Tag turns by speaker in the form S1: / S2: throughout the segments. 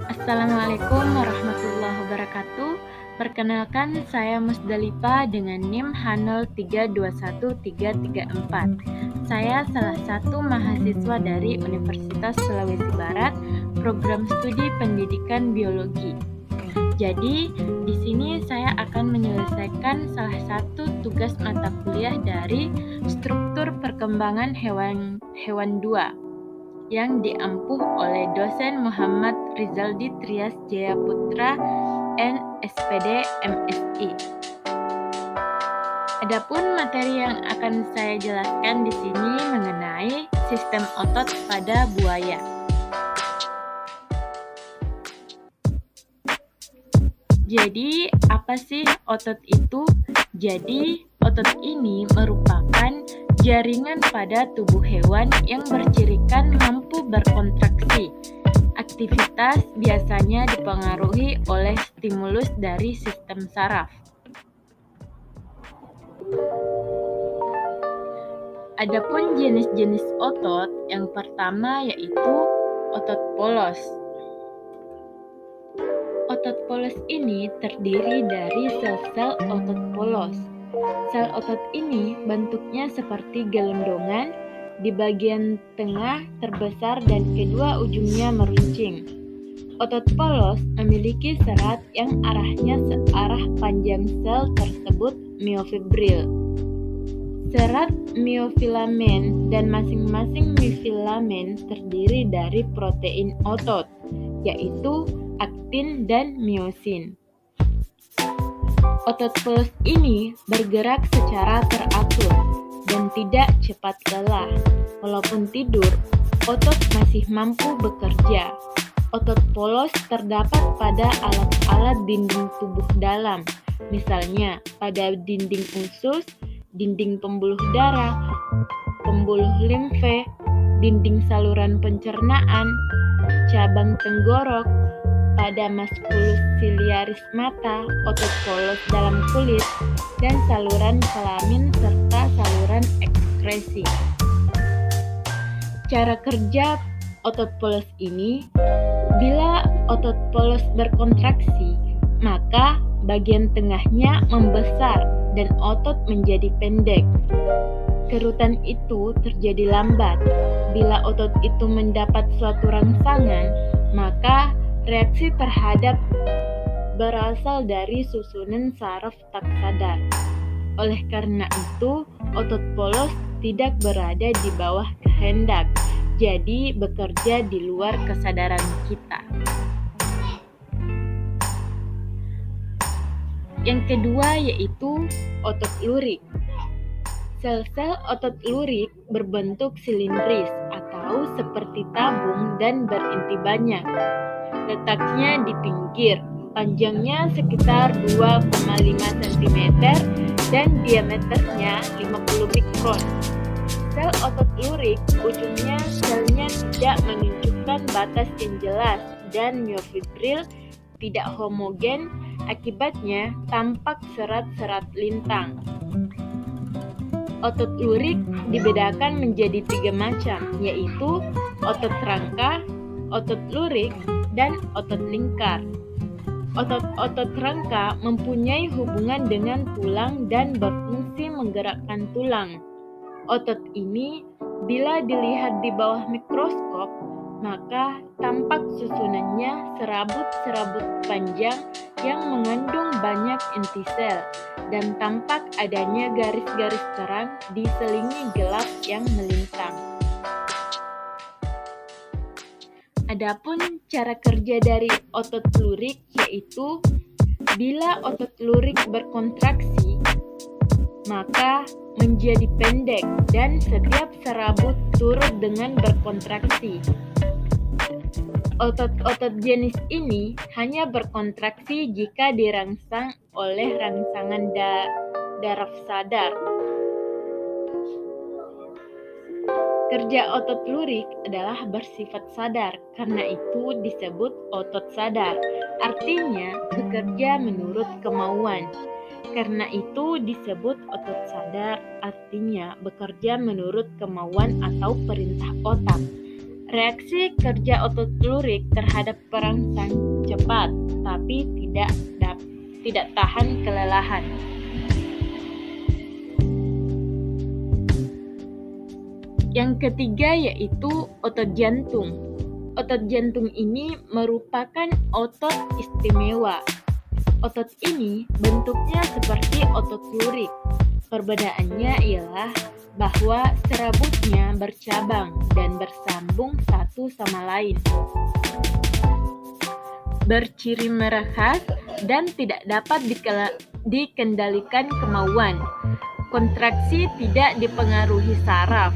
S1: Assalamualaikum warahmatullahi wabarakatuh. Perkenalkan, saya Musdalifah dengan NIM H03213334. Saya salah satu mahasiswa dari Universitas Sulawesi Barat, program studi pendidikan biologi. Jadi, di sini saya akan menyelesaikan salah satu tugas mata kuliah dari struktur perkembangan hewan 2 yang diampuh oleh dosen Muhammad Rizaldi Trias Jayaputra SPD MSI. Adapun materi yang akan saya jelaskan di sini mengenai sistem otot pada buaya. Jadi, apa sih otot itu? Jadi, otot ini merupakan jaringan pada tubuh hewan yang bercirikan mampu berkontraksi. Aktivitas biasanya dipengaruhi oleh stimulus dari sistem saraf. Adapun jenis-jenis otot, yang pertama yaitu otot polos. Otot polos ini terdiri dari sel-sel otot polos. Sel otot ini bentuknya seperti gelondongan, di bagian tengah terbesar dan kedua ujungnya meruncing. Otot polos memiliki serat yang arahnya searah panjang sel tersebut miofibril. Serat miofilamen dan masing-masing miofilamen terdiri dari protein otot, yaitu aktin dan miosin. Otot polos ini bergerak secara teratur dan tidak cepat lelah. Walaupun tidur, otot masih mampu bekerja. Otot polos terdapat pada alat-alat dinding tubuh dalam, misalnya pada dinding usus, dinding pembuluh darah, pembuluh limfe, dinding saluran pencernaan, cabang tenggorok, pada musculus ciliaris mata, otot polos dalam kulit, dan saluran kelamin serta saluran ekskresi. Cara kerja otot polos ini, bila otot polos berkontraksi, maka bagian tengahnya membesar dan otot menjadi pendek. Kerutan itu terjadi lambat. Bila otot itu mendapat suatu rangsangan, maka reaksi terhadap berasal dari susunan saraf tak sadar. Oleh karena itu, otot polos tidak berada di bawah kehendak, jadi bekerja di luar kesadaran kita. Yang kedua yaitu otot lurik. Sel-sel otot lurik berbentuk silindris atau seperti tabung dan berinti banyak. Letaknya di pinggir, panjangnya sekitar 2,5 cm dan diameternya 50 mikron. Sel otot lurik, ujungnya selnya tidak menunjukkan batas yang jelas dan miofibril tidak homogen, akibatnya tampak serat-serat lintang. Otot lurik dibedakan menjadi 3 macam, yaitu otot rangka, otot lurik, dan otot lingkar. Otot-otot rangka mempunyai hubungan dengan tulang dan berfungsi menggerakkan tulang. Otot ini bila dilihat di bawah mikroskop, maka tampak susunannya serabut-serabut panjang yang mengandung banyak inti sel dan tampak adanya garis-garis terang di selingi gelap yang melintang. Adapun cara kerja dari otot lurik yaitu bila otot lurik berkontraksi, maka menjadi pendek dan setiap serabut turut dengan berkontraksi. Otot-otot jenis ini hanya berkontraksi jika dirangsang oleh rangsangan daraf sadar. Kerja otot lurik adalah bersifat sadar, karena itu disebut otot sadar. Artinya bekerja menurut kemauan. Karena itu disebut otot sadar, artinya bekerja menurut kemauan atau perintah otak. Reaksi kerja otot lurik terhadap perangsang cepat, tapi tidak tahan kelelahan. Yang ketiga yaitu otot jantung. Otot jantung ini merupakan otot istimewa. Otot ini bentuknya seperti otot lurik. Perbedaannya ialah bahwa serabutnya bercabang dan bersambung satu sama lain. Berciri merah khas dan tidak dapat dikendalikan kemauan. Kontraksi tidak dipengaruhi saraf.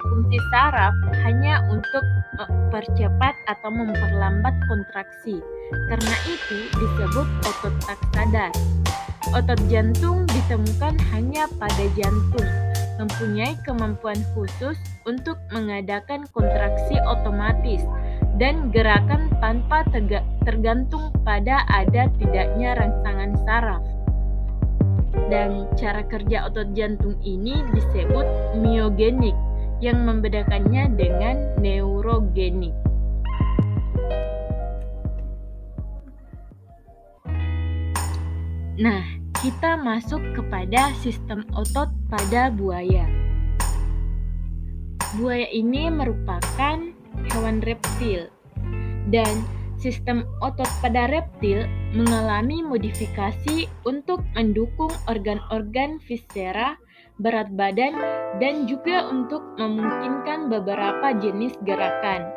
S1: Fungsi saraf hanya untuk mempercepat atau memperlambat kontraksi. Karena itu disebut otot tak sadar. Otot jantung ditemukan hanya pada jantung, mempunyai kemampuan khusus untuk mengadakan kontraksi otomatis dan gerakan tanpa tergantung pada ada tidaknya rangsangan saraf. Dan cara kerja otot jantung ini disebut myogenik, yang membedakannya dengan neurogenik. Nah, kita masuk kepada sistem otot pada buaya. Buaya ini merupakan hewan reptil, dan sistem otot pada reptil mengalami modifikasi untuk mendukung organ-organ viscera, berat badan, dan juga untuk memungkinkan beberapa jenis gerakan.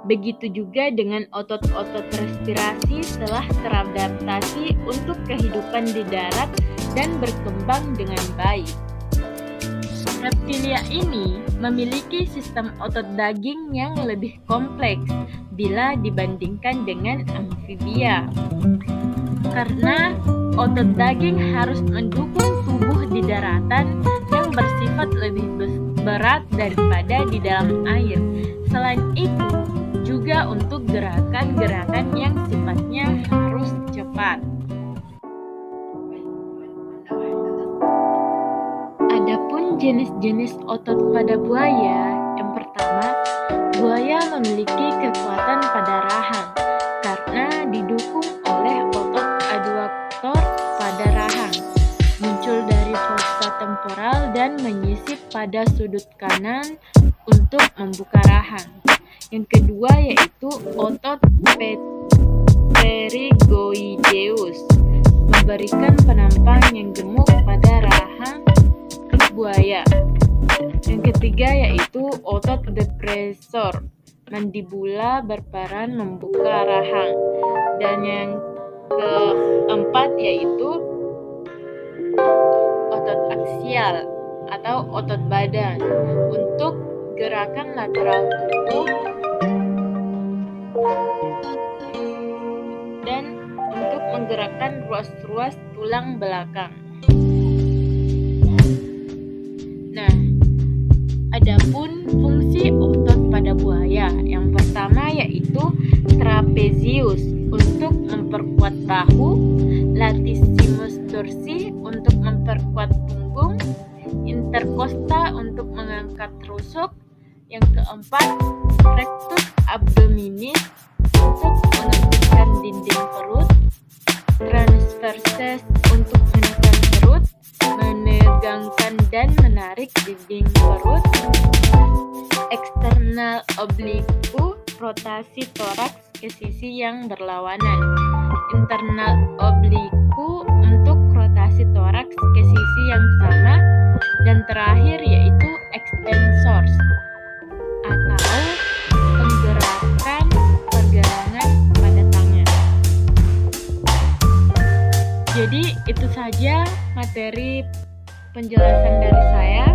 S1: Begitu juga dengan otot-otot respirasi telah teradaptasi untuk kehidupan di darat dan berkembang dengan baik. Reptilia ini memiliki sistem otot daging yang lebih kompleks bila dibandingkan dengan amfibia. Karena otot daging harus mendukung tubuh di daratan yang bersifat lebih berat daripada di dalam air. Selain itu, juga untuk gerakan-gerakan yang sifatnya harus cepat. Adapun jenis-jenis otot pada buaya, yang pertama, buaya memiliki kekuatan pada rahang karena didukung oleh otot adductor pada rahang, muncul dari fossa temporal dan menyisip pada sudut kanan untuk membuka rahang. Yang kedua yaitu otot pterygoideus, memberikan penampang yang gemuk pada rahang buaya. Yang ketiga yaitu otot depressor, mandibula berperan membuka rahang. Dan yang keempat yaitu otot aksial atau otot badan untuk gerakan lateral tubuh dan untuk menggerakkan ruas-ruas tulang belakang. Nah, adapun fungsi otot pada buaya, yang pertama yaitu trapezius untuk memperkuat bahu, latissimus dorsi untuk memperkuat punggung, intercosta untuk mengangkat rusuk. Yang keempat, rectus abdominis untuk menentukan dinding perut, transverses untuk menekan perut, menegangkan dan menarik dinding perut, external oblique rotasi toraks ke sisi yang berlawanan, internal oblique untuk rotasi toraks ke sisi yang sama, dan terakhir yaitu extensors atau pergelangan pada tangan. Jadi itu saja materi penjelasan dari saya.